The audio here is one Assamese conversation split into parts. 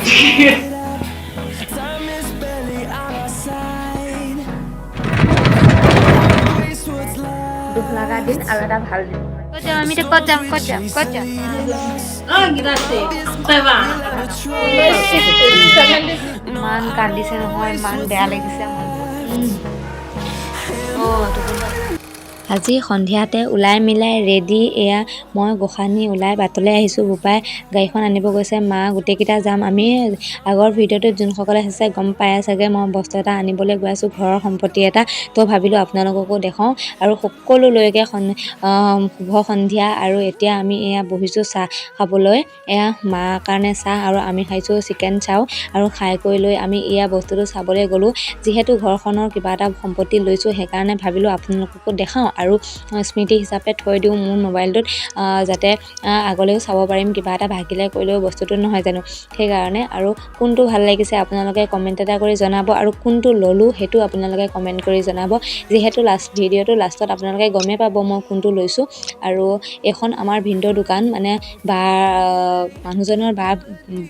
দুখ লগা দিন আৰু এটা ভাল দিন ক'ত যাম আমি এতিয়া ক'ত যাম ইমান কান্দিছে নহয় ইমান বেয়া লাগিছে মনটো আজি সন্ধিয়াতে ওলাই মিলাই ৰেডি এয়া মই গোসানী ওলাই বাটলৈ আহিছোঁ বোপাই গাড়ীখন আনিব গৈছে মা গোটেইকেইটা যাম আমি আগৰ ভিডিঅ'টোত যোনসকলে আছে গম পাই চাগে মই বস্তু এটা আনিবলৈ গৈ আছোঁ ঘৰৰ সম্পত্তি এটা তো ভাবিলোঁ আপোনালোককো দেখাওঁ আৰু সকলোলৈকে শুভ সন্ধিয়া আৰু এতিয়া আমি এয়া বহিছোঁ চাহ খাবলৈ এয়া মাৰ কাৰণে চাহ আৰু আমি খাইছোঁ চিকেন চাও আৰু খাই কৰি লৈ আমি এয়া বস্তুটো চাবলৈ গ'লোঁ যিহেতু ঘৰখনৰ কিবা এটা সম্পত্তি লৈছোঁ সেইকাৰণে ভাবিলোঁ আপোনালোককো দেখাওঁ আৰু স্মৃতি হিচাপে থৈ দিওঁ মোৰ মোবাইলটোত যাতে আগলৈও চাব পাৰিম কিবা এটা ভাগিলে কৰিলেও বস্তুটো নহয় জানো সেইকাৰণে আৰু কোনটো ভাল লাগিছে আপোনালোকে কমেণ্ট এটা কৰি জনাব আৰু কোনটো ল'লোঁ সেইটো আপোনালোকে কমেণ্ট কৰি জনাব যিহেতু ভিডিঅ'টো লাষ্টত আপোনালোকে গমেই পাব মই কোনটো লৈছোঁ আৰু এইখন আমাৰ ভিনদেউৰ দোকান মানে মানুহজনৰ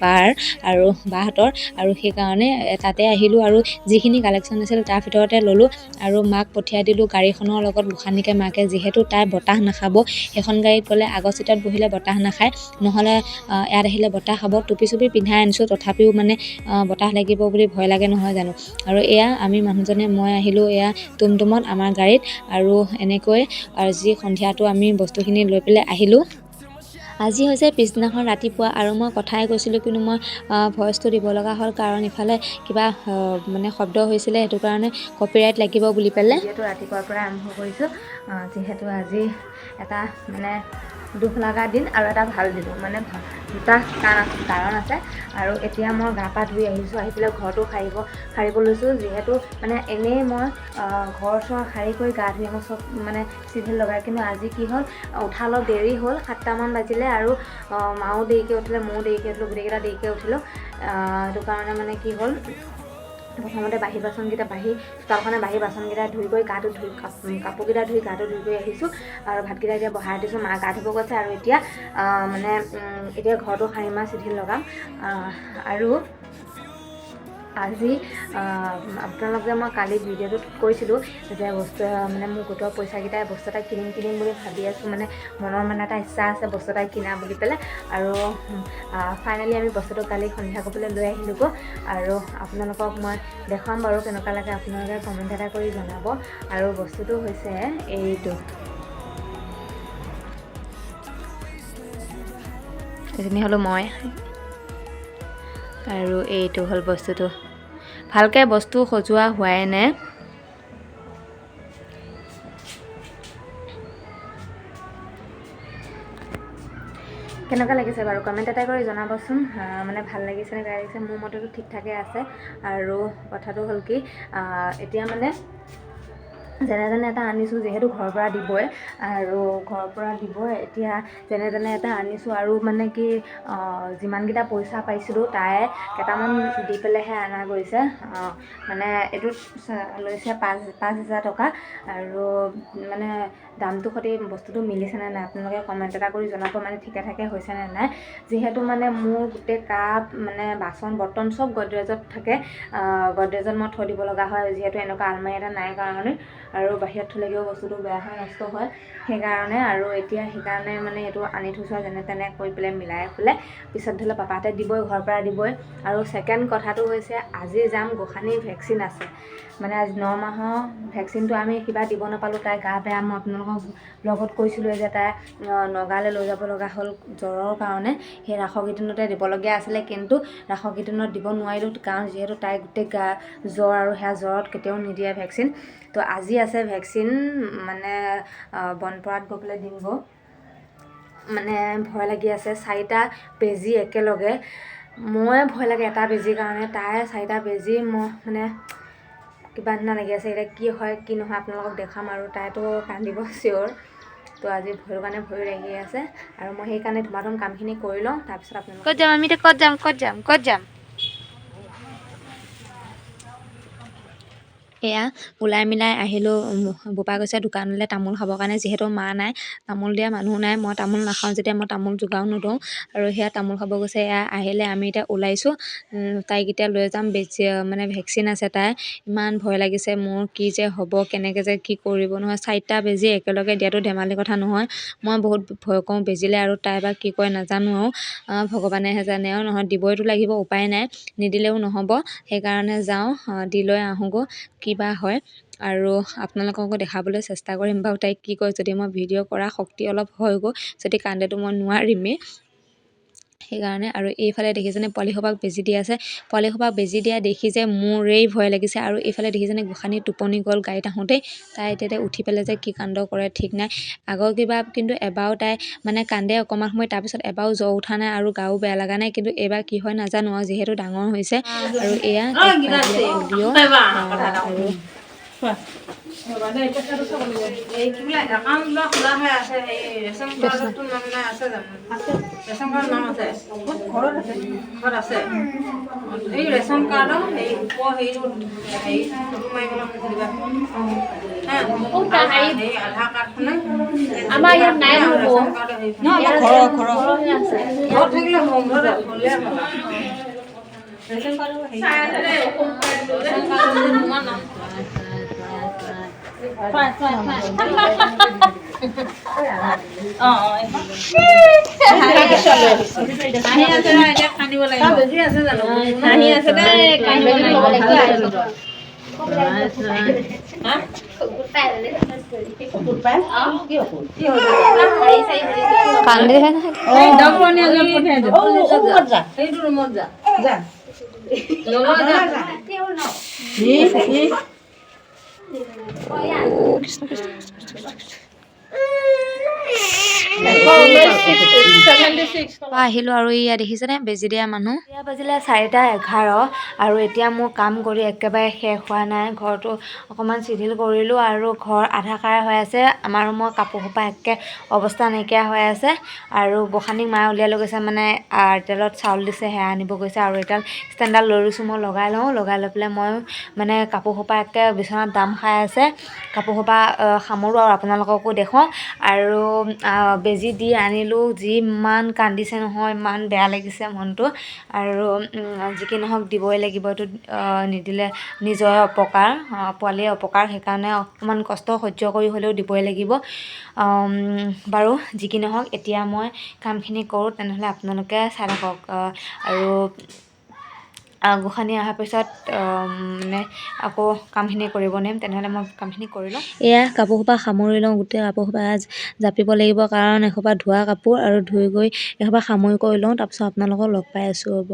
বাৰ আৰু বাহঁতৰ আৰু সেইকাৰণে তাতে আহিলোঁ আৰু যিখিনি কালেকশ্যন আছিল তাৰ ভিতৰতে ল'লোঁ আৰু মাক পঠিয়াই দিলোঁ গাড়ীখনৰ লগত গোসানীকে মাকে যিহেতু তাই বতাহ নাখাব সেইখন গাড়ীত গ'লে আগৰ চিটত বহিলে বতাহ নাখায় নহ'লে ইয়াত আহিলে বতাহ খাব টুপি চুপি পিন্ধাই আনিছোঁ তথাপিও মানে বতাহ লাগিব বুলি ভয় লাগে নহয় জানো আৰু এয়া আমি মানুহজনে মই আহিলোঁ এয়া টুমটুমত আমাৰ গাড়ীত আৰু এনেকৈ আজি সন্ধিয়াটো আমি বস্তুখিনি লৈ পেলাই আহিলোঁ আজি হৈছে পিছদিনাখন ৰাতিপুৱা আৰু মই কথাই কৈছিলোঁ কিন্তু মই ভইচটো দিব লগা হ'ল কাৰণ ইফালে কিবা মানে শব্দ হৈছিলে সেইটো কাৰণে কপিৰাইট লাগিব বুলি পেলাই যিহেতু ৰাতিপুৱাৰ পৰা আৰম্ভ কৰিছোঁ যিহেতু আজি এটা মানে দুখ লগা দিন আৰু এটা ভাল দিন মানে দুটা কাৰণ আছে আৰু এতিয়া মই গা পা ধুই আহিছোঁ আহি পেলাই ঘৰটো সাৰিব লৈছোঁ যিহেতু মানে এনেই মই ঘৰ চৰ সাৰি কৰি গা ধুই আহোঁ চব মানে চিভিল লগাই কিন্তু আজি কি হ'ল উঠা অলপ দেৰি হ'ল 7টামান বাজিলে আৰু মাও দেৰিকৈ উঠিলে ময়ো দেৰিকৈ উঠিলোঁ গোটেইকেইটা দেৰিকৈ উঠিলোঁ সেইটো কাৰণে মানে কি হ'ল প্ৰথমতে বাঢ়ি চোতালখনে বাঢ়ি বাচনকেইটা ধুই কৰি গাটো ধুই কাপোৰকেইটা ধুই গাটো ধুই কৰি আহিছোঁ আৰু ভাতকেইটা এতিয়া বহাই দিছোঁ মা গা ধুব গৈছে আৰু এতিয়া মানে এতিয়া ঘৰটো সাৰিম আৰু চিধিল লগাম আৰু আজি আপোনালোক যে মই কালি ভিডিঅ'টোত কৈছিলোঁ যে বস্তু মানে মোৰ গোটৰ পইচাকেইটাই বস্তু এটা কিনিম বুলি ভাবি আছোঁ মানে মনৰ মানে এটা ইচ্ছা আছে বস্তু এটা কিনা বুলি পেলাই আৰু ফাইনেলি আমি বস্তুটো কালি সন্ধিয়া কৰিবলৈ লৈ আহিলোঁগৈ আৰু আপোনালোকক মই দেখাম বাৰু কেনেকুৱা লাগে আপোনালোকে কমেণ্ট এটা কৰি জনাব আৰু বস্তুটো হৈছে এইটো এজনী হ'লোঁ মই আৰু এইটো হ'ল বস্তুটো ভালকৈ বস্তু সজোৱা হোৱাই নাই কেনেকুৱা লাগিছে বাৰু কমেণ্ট এটা কৰি জনাবচোন মানে ভাল লাগিছে নে বেয়া লাগিছে মোৰ মতেতো ঠিক ঠাকে আছে আৰু কথাটো হ'ল কি এতিয়া মানে যেনে তেনে এটা আনিছোঁ যিহেতু ঘৰৰ পৰা দিবই এতিয়া যেনে তেনে এটা আনিছোঁ আৰু মানে কি যিমানকেইটা পইচা পাইছিলোঁ তাই কেইটামান দি পেলাইহে অনা গৈছে মানে এইটোত লৈছে 5,000 টকা আৰু মানে দামটোৰ সৈতে বস্তুটো মিলিছেনে নাই আপোনালোকে কমেণ্ট এটা কৰি জনাব মানে ঠিকে ঠাকে হৈছেনে নাই যিহেতু মানে মোৰ গোটেই কাপ মানে বাচন বৰ্তন চব গডৰেজত থাকে গডৰেজত মই থৈ দিব লগা হয় যিহেতু এনেকুৱা আলমাৰি এটা নাই কাৰণে আৰু বাহিৰত থ'লেগৈও বস্তুটো বেয়া হয় নষ্ট হয় সেইকাৰণে আৰু এতিয়া সেইকাৰণে মানে এইটো আনি থৈছোঁ আৰু যেনে তেনে কৰি পেলাই মিলাই পেলাই পিছত ধৰি লওক পাপাহঁতে দিবই ঘৰৰ পৰা দিবই আৰু ছেকেণ্ড কথাটো হৈছে আজি যাম গোসানীৰ ভেকচিন আছে মানে আজি 9 মাহৰ ভেকচিনটো আমি কিবা দিব নাপালোঁ তাই গা বেয়া মই আপোনালোকক ব্লগত কৈছিলোঁ যে তাই নগাঁৱলৈ লৈ যাব লগা হ'ল জ্বৰৰ কাৰণে সেই ৰাসৰ কেইদিনতে দিবলগীয়া আছিলে কিন্তু ৰাসৰ কেইদিনত দিব নোৱাৰিলোঁ কাৰণ যিহেতু তাই গোটেই গা জ্বৰ আৰু সেয়া জ্বৰত কেতিয়াও নিদিয়ে ভেকচিন তো আজি আছে ভেকচিন মানে বনপৰাত গৈ পেলাই দিমগৈ মানে ভয় লাগি আছে 4টা বেজী একেলগে মই ভয় লাগে এটা বেজীৰ কাৰণে তাই 4টা বেজী মই মানে কিবা নিচিনা লাগি আছে এতিয়া কি হয় কি নহয় আপোনালোকক দেখাম আৰু তাইতো কান্দিব চিয়'ৰ তো আজি ভয়ৰ কাৰণে ভয় লাগি আছে আৰু মই সেইকাৰণে ধুমাধুম কামখিনি কৰি লওঁ তাৰপিছত আপোনালোক ক'ত যাম আমি এতিয়া ক'ত যাম এয়া ওলাই মিলাই আহিলোঁ। বোপা গৈছে দোকানলৈ তামোল খাবৰ কাৰণে, যিহেতু মা নাই, তামোল দিয়া মানুহ নাই, মই তামোল নাখাওঁ যেতিয়া মই তামোল যোগাও নদিওঁ, আৰু সেয়া তামোল খাব গৈছে। এয়া আহিলে আমি এতিয়া ওলাইছোঁ, তাইক এতিয়া লৈ যাম। বেছি মানে ভেকচিন আছে তাই, ইমান ভয় লাগিছে মোৰ, কি যে হ'ব, কেনেকৈ যে কি কৰিব নহয়। 4টা বেজি একেলগে দিয়াটো ধেমালি কথা নহয়। মই বহুত ভয় কৰোঁ বেজিলে, আৰু তাই বা কি কয় নাজানো, আৰু ভগৱানেহে জানে। আৰু নহয় দিবইতো লাগিব, উপায় নাই, নিদিলেও নহ'ব, সেইকাৰণে যাওঁ দি লৈ আহোঁগৈ, কিবা হয়। আৰু আপোনালোককো দেখাবলৈ চেষ্টা কৰিম বাৰু তাইক কি কয়, যদি মই ভিডিঅ' কৰা শক্তি অলপ হয়গৈ, যদি কান্দেতো মই নোৱাৰিমেই সেইকাৰণে। আৰু এইফালে দেখিছেনে পোৱালিসোপাক বেজি দি আছে। পোৱালিসোপাক বেজি দিয়া দেখি যে মোৰেই ভয় লাগিছে। আৰু এইফালে দেখিছেনে গোসানী টোপনি গ'ল গাড়ীত আহোঁতেই, তাই এতিয়া উঠি পেলাই যে কি কাণ্ড কৰে ঠিক নাই। আগৰ কিবা কিন্তু এবাৰো তাই মানে কান্দে অকণমান সময়, তাৰপিছত এবাৰো জ্বৰ উঠা নাই আৰু গাও বেয়া লগা নাই, কিন্তু এইবাৰ কি হয় নাজানো, আৰু যিহেতু ডাঙৰ হৈছে। আৰু এয়া পলিঅ' আৰু ৰেচন কাৰ্ডৰ এই ওপৰ হেৰিটো ফটো মাৰিবলৈ দিবা। আধাৰ কাৰ্ডখনে আমাৰ ইয়াত নাই, ৰেচন কাৰ্ডৰ ঘৰত থাকিলে হ'লে ৰেচন কাৰ্ডৰ তোমাৰ নাম আহিলোঁ। আৰু ইয়া দেখিছেনে বেজি দিয়া মানুহ। এতিয়া বাজিলে 4:11, আৰু এতিয়া মোৰ কাম কৰি একেবাৰে শেষ হোৱা নাই। ঘৰটো অকণমান চিধিল কৰিলোঁ, আৰু ঘৰ আধা কাৰা হৈ আছে। আমাৰ ৰুমৰ কাপোৰ সোপা একে অৱস্থা নাইকিয়া হৈ আছে। আৰু গোসানীক মায়ে উলিয়াই লৈ গৈছে, মানে তেলত চাউল দিছে সেয়া আনিব গৈছে। আৰু এডাল ষ্টেণ্ডডাল লৈ লৈছোঁ, মই লগাই লৈ পেলাই মই মানে কাপোৰ সোপা একে বিচনাত দাম খাই আছে। কাপোৰ সোপা সামৰোঁ আৰু আপোনালোককো দেখুৱাওঁ। আৰু বেজি দি আনিলোঁ, যিমান কান্দিছে নহয়, ইমান বেয়া লাগিছে মনটো। আৰু যি কি নহওক দিবই লাগিব, এইটো নিদিলে নিজৰে অপকাৰ, পোৱালিয়ে অপকাৰ, সেইকাৰণে অকণমান কষ্ট সহ্য কৰি হ'লেও দিবই লাগিব। বাৰু যি কি নহওক এতিয়া মই কামখিনি কৰোঁ, তেনেহ'লে আপোনালোকে চাই থাকক। আৰু গোসানী অহাৰ পিছত মানে আকৌ কামখিনি কৰিব নিম, তেনেহ'লে মই কামখিনি কৰি লওঁ। এয়া কাপোৰ সোপা সামৰি লওঁ, গোটেই কাপোৰ সোপা জাপিব লাগিব, কাৰণ এসোপা ধোৱা কাপোৰ, আৰু ধুই গৈ এসোপা সামৰি কৰি লওঁ, তাৰপিছত আপোনালোকক লগ পাই আছোঁ ৰ'ব।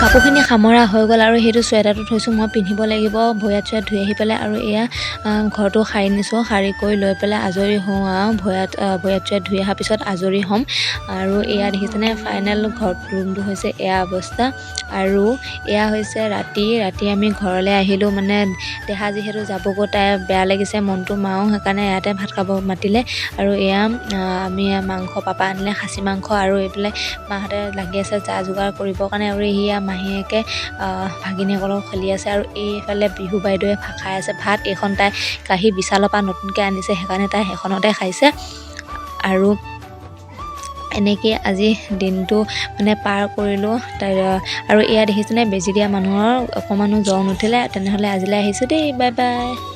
কাপোৰখিনি সামৰা হৈ গ'ল, আৰু সেইটো চুৱেটাৰটো থৈছোঁ, মই পিন্ধিব লাগিব। ভৰিয়াত চুৰিয়াত ধুই আহি পেলাই, আৰু এয়া ঘৰটো সাৰি নিছোঁ, সাৰি কৰি লৈ পেলাই আজৰি হওঁ। আৰু ভৰিয়াত চুৰিয়াত ধুই অহাৰ পিছত আজৰি হ'ম। আৰু এয়া দেখিছেনে ফাইনেল ৰুমটো হৈছে এয়া অৱস্থা। আৰু এয়া হৈছে ৰাতি আমি ঘৰলৈ আহিলোঁ, মানে দেহা যিহেতু যাবগৈ, তাই বেয়া লাগিছে মনটো, মাও সেইকাৰণে ইয়াতে ভাত খাব মাতিলে। আৰু এয়া আমি মাংস পাপা আনিলে, খাচী মাংস, আৰু এইফালে মাহঁতে লাগি আছে যা যোগাৰ কৰিবৰ কাৰণে। আৰু এয়া মাহীয়েকে ভাগিনীয়েকৰ খেলি আছে, আৰু এইফালে বিহু বাইদেৱে খাই আছে ভাত। এইখন তাই কাঁহী বিশালৰ পৰা নতুনকৈ আনিছে, সেইকাৰণে তাই সেইখনতে খাইছে। আৰু এনেকৈ আজি দিনটো মানে পাৰ কৰিলোঁ। আৰু এয়া দেখিছেনে বেজি দিয়া মানুহৰ অকণমানো জ্বৰ নুঠিলে। তেনেহ'লে আজিলৈ আহিছোঁ দেই, বাই বাই।